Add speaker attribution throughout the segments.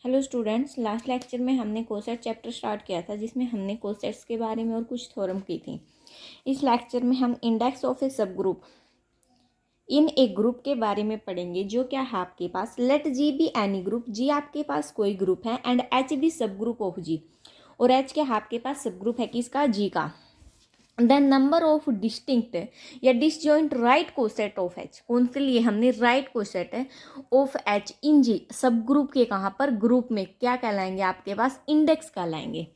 Speaker 1: Hello students, last lecture में हमने coset chapter start किया था जिसमें हमने कोसेट्स के बारे में और कुछ थ्योरम की थी। इस लेक्चर में हम इंडेक्स ऑफ ए सब ग्रुप इन ए ग्रुप के बारे में पढ़ेंगे, जो क्या है आपके पास। Let G be any group, G आपके पास कोई ग्रुप है, and H be sub group of G, और एच क्या है आपके पास सब ग्रुप है किसका, जी का। देन नंबर ऑफ डिस्टिंक्ट या disjoint right coset of H, कौन से लिए हमने राइट कोसेट है ऑफ एच इन जी, सब ग्रुप के कहाँ पर, ग्रुप में क्या कहलाएंगे आपके पास, इंडेक्स कहलाएंगे।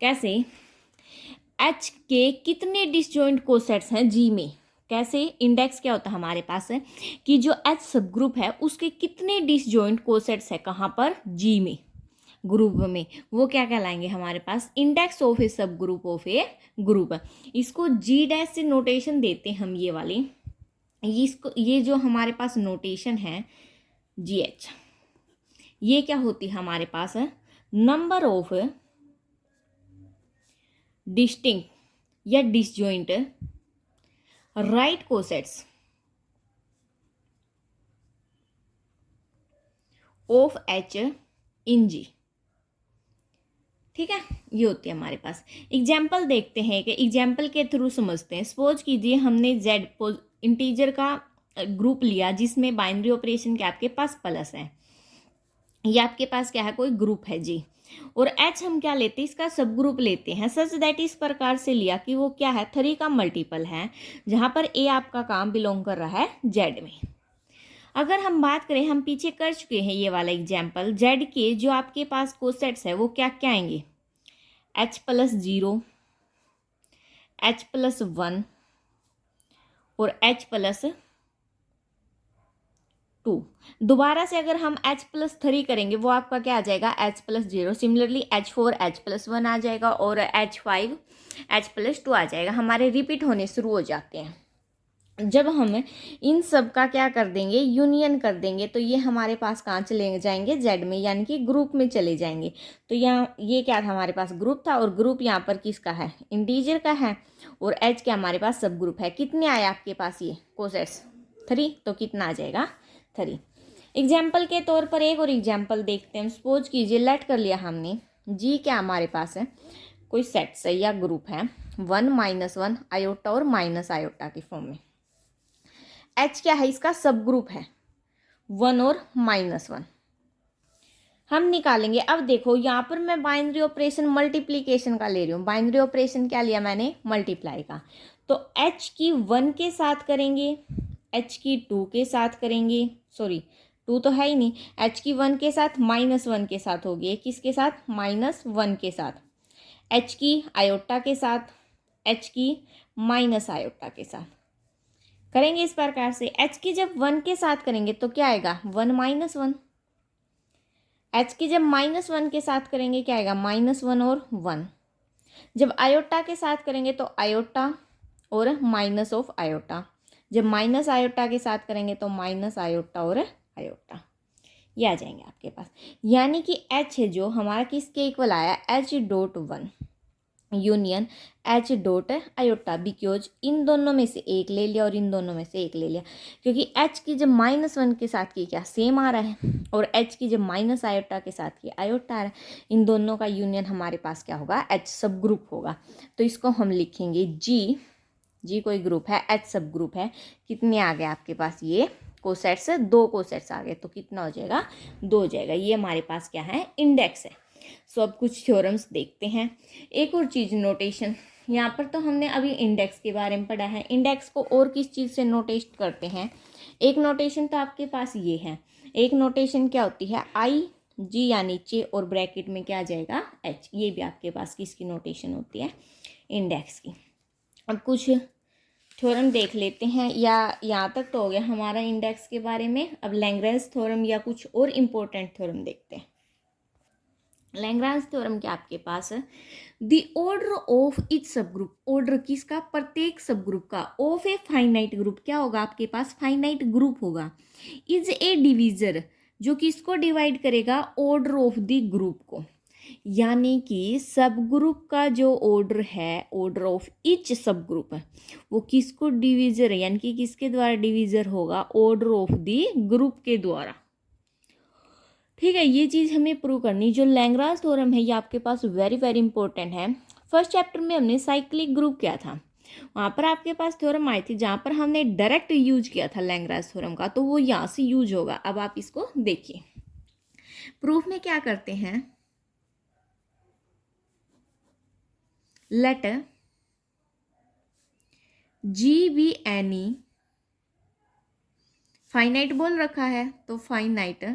Speaker 1: कैसे, एच के कितने डिसजॉइंट कोसेट्स हैं जी में, कैसे इंडेक्स क्या होता है हमारे पास है कि जो एच सब ग्रुप है उसके कितने डिसजॉइंट कोसेट्स है कहाँ पर, जी में, ग्रुप में, वो क्या कहलाएंगे हमारे पास, इंडेक्स ऑफ ए सब ग्रुप ऑफ ए ग्रुप। इसको जी डैश से नोटेशन देते हैं हम, ये वाली, इसको, ये जो हमारे पास नोटेशन है जी एच, ये क्या होती है हमारे पास है नंबर ऑफ डिस्टिंक्ट या disjoint right cosets of H in G. ठीक है, ये होती है हमारे पास। एग्जाम्पल देखते हैं कि एग्जाम्पल के थ्रू समझते हैं। सपोज कीजिए हमने जेड इंटीजर का ग्रुप लिया जिसमें बाइनरी ऑपरेशन के आपके पास प्लस है, ये आपके पास क्या है, कोई ग्रुप है जी, और एच हम क्या लेते हैं, इसका सब ग्रुप लेते हैं, सच दैट इस प्रकार से लिया कि वो क्या है, 3 का मल्टीपल है, जहां पर ए आपका काम बिलोंग कर रहा है जेड में। अगर हम बात करें, हम पीछे कर चुके हैं ये वाला एग्जाम्पल, जेड के जो आपके पास कोसेट्स है वो क्या क्या आएंगे, एच प्लस 0, एच प्लस 1 और एच प्लस 2। दोबारा से अगर हम एच प्लस 3 करेंगे वो आपका क्या आ जाएगा, H plus 0। Similarly H4 H plus 1 आ जाएगा और H5 एच प्लस 2 आ जाएगा। हमारे रिपीट होने शुरू हो जाते हैं। जब हम इन सब का क्या कर देंगे, यूनियन कर देंगे, तो ये हमारे पास कहाँ चले जाएंगे, जेड में, यानी कि ग्रुप में चले जाएंगे। तो यहाँ ये क्या था, हमारे पास ग्रुप था, और ग्रुप यहाँ पर किसका है, इंटीजर का है, और एच क्या हमारे पास सब ग्रुप है। कितने आए आपके पास ये कोसेट्स, 3, तो कितना आ जाएगा 3। एग्जाम्पल के तौर पर एक और एग्जाम्पल देखते हैं। सपोज कीजिए लेट कर लिया हमने, जी क्या हमारे पास है, कोई सेट्स है या ग्रुप है 1 -1 आयोटा और माइनस आयोटा की फॉर्म में। एच क्या है, इसका सब ग्रुप है 1 और -1। हम निकालेंगे। अब देखो यहाँ पर मैं बाइनरी ऑपरेशन मल्टीप्लीकेशन का ले रही हूँ। बाइनरी ऑपरेशन क्या लिया मैंने, मल्टीप्लाई का। तो एच की 1 के साथ करेंगे, एच की 2 के साथ करेंगे, सॉरी 2 तो है ही नहीं, एच की 1 के साथ -1 के साथ होगी, किसके साथ, -1 के साथ, एच की आयोटा के साथ, एच की माइनस आयोटा के साथ करेंगे इस प्रकार से। एच की जब 1 के साथ करेंगे तो क्या आएगा, 1 -1। एच की जब -1 के साथ करेंगे क्या आएगा, -1 और 1। जब आयोटा के साथ करेंगे तो आयोटा और माइनस ऑफ आयोटा। जब माइनस आयोटा के साथ करेंगे तो माइनस आयोटा और आयोटा, ये आ जाएंगे आपके पास। यानी कि एच है जो हमारा किसके इक्वल आया, H.1 union H dot iota, because in दोनों में से एक ले लिया और इन दोनों में से एक ले लिया, क्योंकि एच की जब -1 के साथ की क्या सेम आ रहा है, और एच की जब माइनस आयोटा के साथ की आयोटा आ रहा है, इन दोनों का यूनियन हमारे पास क्या होगा, एच सब ग्रुप होगा। तो इसको हम लिखेंगे जी, जी कोई ग्रुप है, एच सब ग्रुप है। कितने आ गए आपके पास, ये कोसेट्स 2 कोसेट्स आ गए, तो कितना हो जाएगा, 2 हो जाएगा। ये हमारे पास क्या है, इंडेक्स है। सो अब कुछ थ्योरम्स देखते हैं। एक और चीज़, नोटेशन। यहाँ पर तो हमने अभी इंडेक्स के बारे में पढ़ा है। इंडेक्स को और किस चीज़ से नोटेट करते हैं, एक नोटेशन तो आपके पास ये है, एक नोटेशन क्या होती है, आई जी या नीचे और ब्रैकेट में क्या आ जाएगा, एच। ये भी आपके पास किसकी नोटेशन होती है, इंडेक्स की। अब कुछ थ्योरम देख लेते हैं, या यहाँ तक तो हो गया हमारा इंडेक्स के बारे में। अब लैग्रेंज थ्योरम या कुछ और इम्पोर्टेंट थ्योरम देखते हैं। लैग्रेंज थ्योरम क्या आपके पास है, द ऑर्डर ऑफ इच सब ग्रुप, ऑर्डर किसका, प्रत्येक सब ग्रुप का, ऑफ ए फाइनाइट ग्रुप, क्या होगा आपके पास, फाइनाइट ग्रुप होगा, इज ए डिवीजर, जो किसको डिवाइड करेगा, ऑर्डर ऑफ द ग्रुप को। यानी कि सब ग्रुप का जो ऑर्डर है, ऑर्डर ऑफ इच सब ग्रुप है, वो किसको डिवीजर है, यानी कि किसके द्वारा डिवीजर होगा, ऑर्डर ऑफ द ग्रुप के द्वारा। ठीक है, ये चीज़ हमें प्रूव करनी। जो लैग्रांज थ्योरम है ये आपके पास वेरी वेरी इंपॉर्टेंट है। फर्स्ट चैप्टर में हमने साइक्लिक ग्रुप किया था, वहाँ पर आपके पास थ्योरम आई थी जहाँ पर हमने डायरेक्ट यूज किया था लैग्रांज थ्योरम का, तो वो यहाँ से यूज होगा। अब आप इसको देखिए, प्रूफ में क्या करते हैं, let G be any, finite बोल रखा है तो finite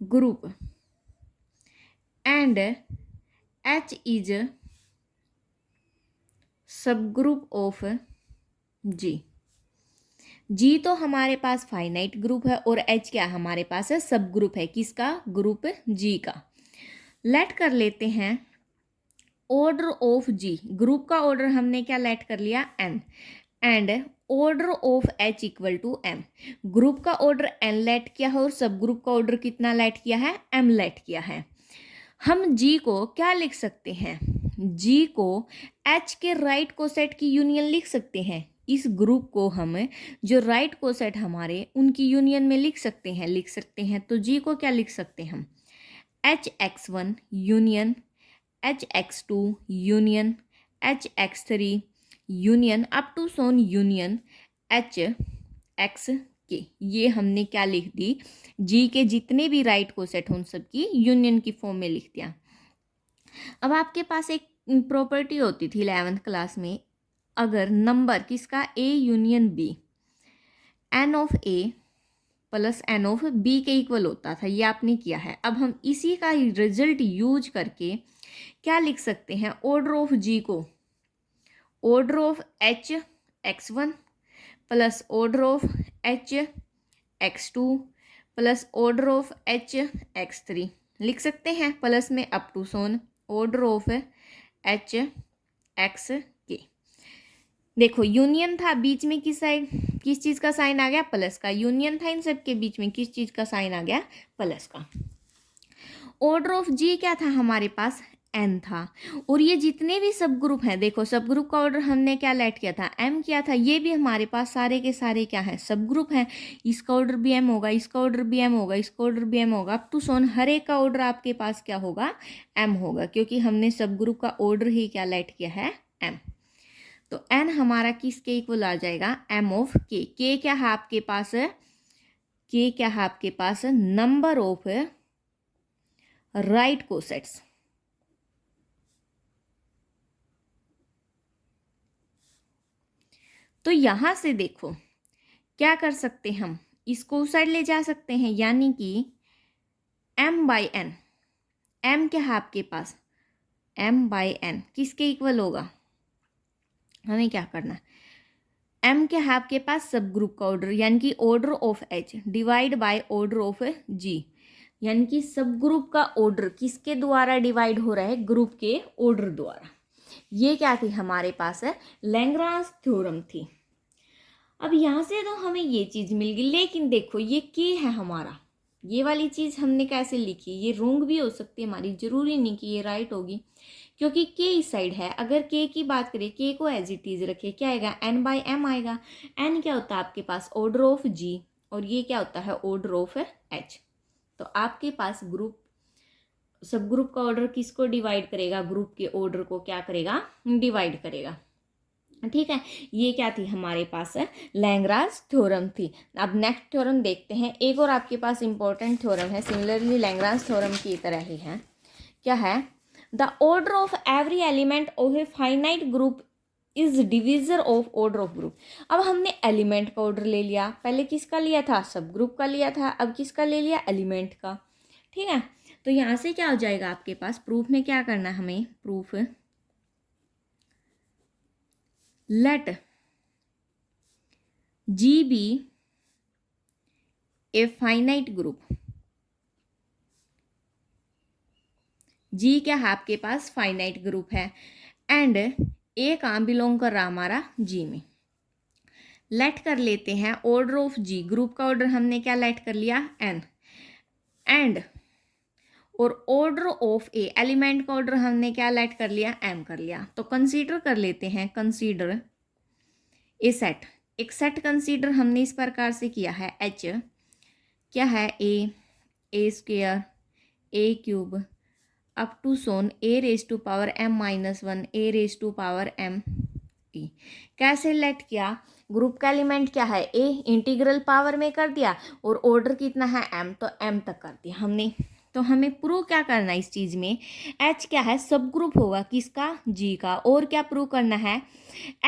Speaker 1: group and H is सब ग्रुप ऑफ जी। जी तो हमारे पास फाइनाइट ग्रुप है और एच क्या हमारे पास है, सब ग्रुप है। किसका? ग्रुप जी का। लेट कर लेते हैं ऑर्डर ऑफ जी, ग्रुप का ऑर्डर हमने क्या लेट कर लिया, N, and order of H equal to M. Group का ऑर्डर एन लेट किया है और सब ग्रुप का ऑर्डर कितना लेट किया है, एम लेट किया है। हम जी को क्या लिख सकते हैं, जी को एच के राइट कोसेट की यूनियन लिख सकते हैं। इस ग्रुप को हम जो राइट कोसेट हमारे उनकी यूनियन में लिख सकते हैं। तो जी को क्या लिख सकते हैं हम, Hx1 union Hx2 union Hx3 union up to सोन यूनियन Hx के। ये हमने क्या लिख दी, जी के जितने भी राइट कोसेट उन सब की यूनियन की फॉर्म में लिख दिया। अब आपके पास एक प्रॉपर्टी होती थी 11th क्लास में, अगर नंबर किसका A union B, N of A plus N of B के इक्वल होता था, ये आपने किया है। अब हम इसी का रिजल्ट यूज करके क्या लिख सकते हैं, ऑर्डर ऑफ जी को order of H x1 plus order of H x2 plus order of H x3 लिख सकते हैं, प्लस में अप टू सोन ऑर्डर ऑफ एच एक्स के। देखो यूनियन था, बीच में किस साइड किस चीज़ का साइन आ गया, प्लस का। यूनियन था इन सब के बीच में, किस चीज़ का साइन आ गया, प्लस का। ऑर्डर ऑफ जी क्या था हमारे पास, एन था। और ये जितने भी सब ग्रुप हैं, देखो सब ग्रुप का ऑर्डर हमने क्या लेट किया था, एम किया था। ये भी हमारे पास सारे के सारे क्या है, सब ग्रुप हैं। इसका ऑर्डर भी एम होगा, इसका ऑर्डर भी एम होगा, इसका ऑर्डर भी एम होगा, अप टू सोन हर एक का ऑर्डर आपके पास क्या होगा, एम होगा, क्योंकि हमने सब ग्रुप का ऑर्डर ही क्या लेट किया है, एम। तो एन हमारा किसके इक्वल आ जाएगा, एम ऑफ के। के क्या है आपके पास, के क्या है आपके पास, नंबर ऑफ राइट कोसेट्स। तो यहां से देखो क्या कर सकते हम, इसको साइड ले जा सकते हैं, यानी कि m बाई एन, m क्या है आपके पास, m बाई एन किसके इक्वल होगा, हमें क्या करना है, m क्या है आपके पास, सब ग्रुप का ऑर्डर, यानी कि order of h divide by order of g, यानी कि सब ग्रुप का ऑर्डर किसके द्वारा डिवाइड हो रहा है, ग्रुप के ऑर्डर द्वारा। ये क्या थी हमारे पास है, लैग्रांज थ्योरम थी। अब यहाँ से तो हमें ये चीज़ मिल गई, लेकिन देखो ये के है हमारा, ये वाली चीज़ हमने कैसे लिखी, ये रॉन्ग भी हो सकती है हमारी, जरूरी नहीं कि ये राइट होगी, क्योंकि के इस साइड है। अगर के की बात करें, के को एज इट इज रखे, क्या आएगा, एन बाई एम आएगा। एन क्या होता है आपके पास, ऑर्डर ऑफ जी, और ये क्या होता है, ऑर्डर ऑफ एच। तो आपके पास ग्रुप सब ग्रुप का ऑर्डर किसको डिवाइड करेगा, ग्रुप के ऑर्डर को क्या करेगा, डिवाइड करेगा। ठीक है, ये क्या थी हमारे पास है, लैग्रांज थ्योरम थी। अब नेक्स्ट थ्योरम देखते हैं, एक और आपके पास इंपॉर्टेंट थ्योरम है, सिमिलरली लैग्रांज थ्योरम की तरह ही है। क्या है, the order of every element of a finite group is divisor of order of group. अब हमने एलिमेंट का ऑर्डर ले लिया, पहले किसका लिया था, सब ग्रुप का लिया था, अब किसका ले लिया, एलिमेंट का। ठीक है, तो यहाँ से क्या हो जाएगा आपके पास, प्रूफ में क्या करना है हमें, proof let G be a finite group। G क्या है आपके पास, फाइनाइट ग्रुप है, एंड ए कहाँ बिलोंग कर रहा हमारा, G में। लेट कर लेते हैं ऑर्डर ऑफ G, ग्रुप का ऑर्डर हमने क्या लेट कर लिया, N, एंड और ऑर्डर ऑफ ए, एलिमेंट का ऑर्डर हमने क्या लेट कर लिया, M कर लिया। तो कंसीडर कर लेते हैं, कंसीडर ए सेट, एक सेट कंसीडर हमने इस प्रकार से किया है, H क्या है, a a square a cube up to so on a raise to power m minus 1 a raise to power m e। कैसे लेट किया, ग्रुप का एलिमेंट क्या है ए, इंटीग्रल पावर में कर दिया और ऑर्डर कितना है m, तो m तक कर दिया हमने। तो हमें प्रूव क्या करना है इस चीज़ में, h क्या है सब ग्रुप होगा किसका, g का। और क्या प्रूव करना है,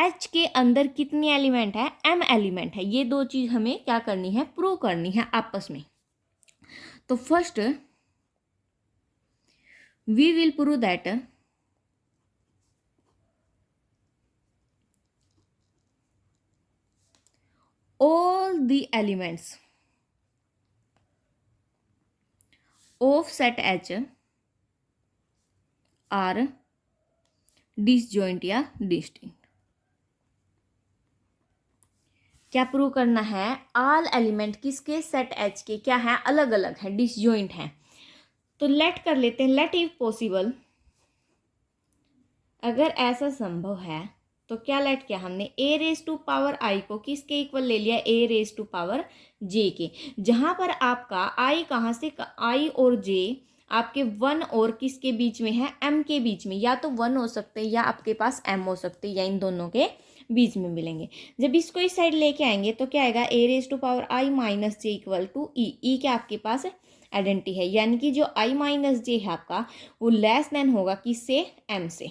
Speaker 1: h के अंदर कितनी एलिमेंट है, m एलिमेंट है। ये दो चीज़ हमें क्या करनी है, प्रूव करनी है आपस में। तो first we will prove that all the elements of set H are disjoint या distinct। क्या प्रूव करना है, ऑल एलिमेंट किसके, सेट H के क्या है, अलग अलग है, डिसजॉइंट है। तो लेट कर लेते हैं, लेट इफ पॉसिबल, अगर ऐसा संभव है तो क्या लेट किया हमने, ए रेज टू पावर आई को किसके इक्वल ले लिया, ए रेज टू पावर जे के। जहां पर आपका आई कहाँ से, आई और जे आपके वन और किसके बीच में है, एम के बीच में। या तो वन हो सकते हैं या आपके पास एम हो सकते हैं, या इन दोनों के बीच में मिलेंगे। जब इसको इस साइड लेके आएंगे तो क्या आएगा, a raise to power i minus j equal to e. E क्या आपके पास आइडेंटिटी है, यानी कि जो आई माइनस जे है आपका वो लेस देन होगा किससे, एम से।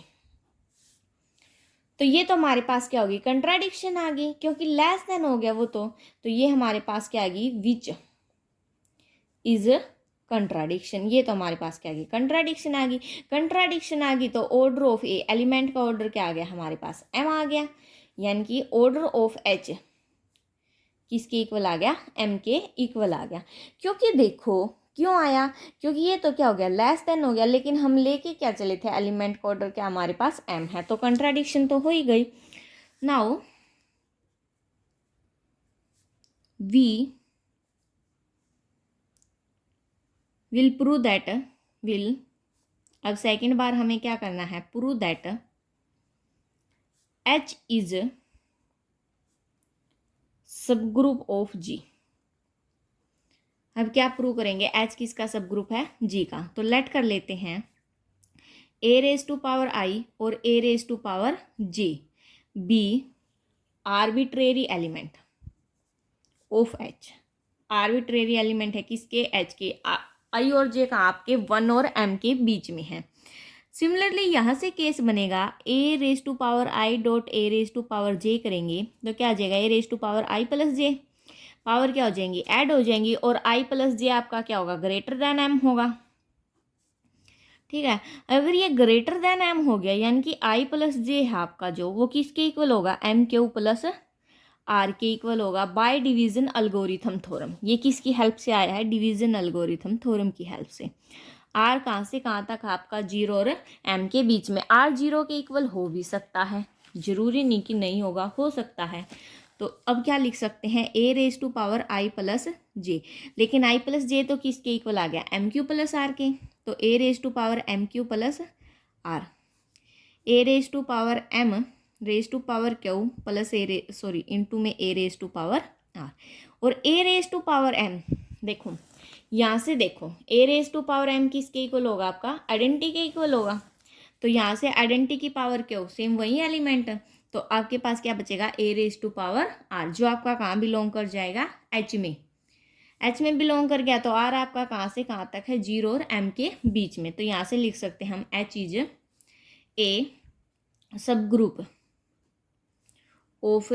Speaker 1: तो ये तो हमारे पास क्या होगी, कंट्राडिक्शन आ गई, क्योंकि लेस देन हो गया वो तो ये हमारे पास क्या आ गई, विच इज कंट्राडिक्शन। ये तो हमारे पास क्या आ गई, कंट्राडिक्शन आ गई। कंट्राडिक्शन आ गई तो ऑर्डर ऑफ ए, एलिमेंट का ऑर्डर क्या आ गया हमारे पास, एम आ गया, यानी कि ऑर्डर ऑफ एच किसके इक्वल आ गया, एम के इक्वल आ गया। क्योंकि देखो क्यों आया, क्योंकि ये तो क्या हो गया, लेस देन हो गया, लेकिन हम लेके क्या चले थे, एलिमेंट का ऑर्डर क्या हमारे पास एम है, तो कंट्राडिक्शन तो हो ही गई। Now we will prove that, will, अब सेकेंड बार हमें क्या करना है, प्रूव दैट एच इज सब ग्रुप ऑफ जी। अब क्या प्रूव करेंगे, एच किसका सब ग्रुप है, जी का। तो लेट कर लेते हैं a raise to power i और a raise to power j be arbitrary element of H. Arbitrary element है किसके, एच के। आई और जे का आपके वन और एम के बीच में है। सिमिलरली यहाँ से केस बनेगा, a raise to power i dot a raise to power j करेंगे तो क्या आ जाएगा, a raise to power i plus j, power क्या हो जाएंगी, ऐड हो जाएंगी, और आई प्लस जे आपका क्या होगा, ग्रेटर देन एम होगा। ठीक है, अगर ये ग्रेटर देन एम हो गया, यानी कि आई प्लस जे है आपका जो, वो किसके इक्वल होगा, एम क्यू प्लस आर के इक्वल होगा बाय डिवीजन अल्गोरिथम थ्योरम। ये किसकी हेल्प से आया है, डिवीजन अल्गोरिथम थ्योरम की हेल्प से। आर कहाँ से कहाँ तक आपका, जीरो और एम के बीच में। आर जीरो के इक्वल हो भी सकता है, जरूरी नहीं कि नहीं होगा, हो सकता है। तो अब क्या लिख सकते हैं, a raise to power i plus j, लेकिन आई प्लस जे तो किसके इक्वल आ गया, एम क्यू प्लस आर के। तो a raise to power m q plus r, a raise to power m raise to power q plus a ray sorry into में a raise to power r. और a raise to power m, देखो यहाँ से देखो, a raise to power m किसके equal होगा, आपका identity के इक्वल होगा। तो यहाँ से आइडेंटिटी की पावर क्यू, सेम वही एलिमेंट, तो आपके पास क्या बचेगा, ए रेज टू पावर आर, जो आपका कहाँ बिलोंग कर जाएगा, एच में। एच में बिलोंग कर गया तो आर आपका कहाँ से कहाँ तक है, जीरो और एम के बीच में। तो यहाँ से लिख सकते हैं हम, एच इज ए सब group of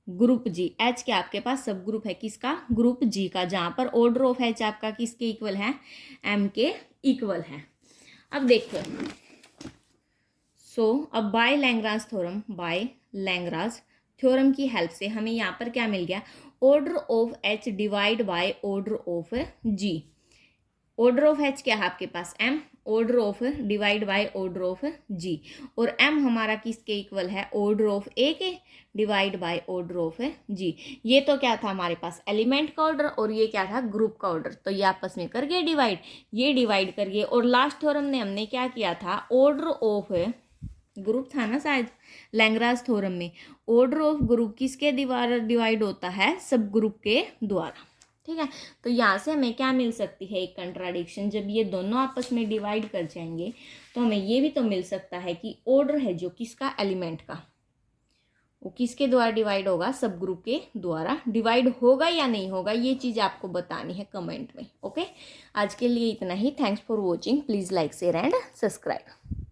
Speaker 1: group G. H के आपके पास सब ग्रुप है किसका, ग्रुप जी का, जहाँ पर ऑर्डर ऑफ एच आपका किसके इक्वल है, एम के इक्वल है। अब देखो, अब by Lagrange theorem, by Lagrange theorem की हेल्प से हमें यहाँ पर क्या मिल गया, order of H divide by order of G. Order of H क्या है आपके पास, M, order of divide by order of G, और एम हमारा किसके इक्वल है, ऑर्डर ऑफ ए के डिवाइड बाय ऑर्डर ऑफ जी। ये तो क्या था हमारे पास, एलिमेंट का ऑर्डर, और ये क्या था, ग्रुप का ऑर्डर। तो ये आपस में कर गए डिवाइड, ये डिवाइड करिए। और लास्ट थ्योरम ने हमने क्या किया था, ऑर्डर ऑफ ग्रुप था ना शायद लैग्रांज थ्योरम में, ऑर्डर ऑफ ग्रुप किसके द्वारा डिवाइड होता है, सब ग्रुप के द्वारा। ठीक है। तो यहाँ से हमें क्या मिल सकती है, एक कंट्राडिक्शन। जब ये दोनों आपस में डिवाइड कर जाएंगे तो हमें ये भी तो मिल सकता है कि ऑर्डर है जो किसका, एलिमेंट का, वो किसके द्वारा डिवाइड होगा, सब ग्रुप के द्वारा डिवाइड होगा या नहीं होगा, ये चीज़ आपको बतानी है कमेंट में। ओके, आज के लिए इतना ही। Thanks for watching. Please like share and subscribe.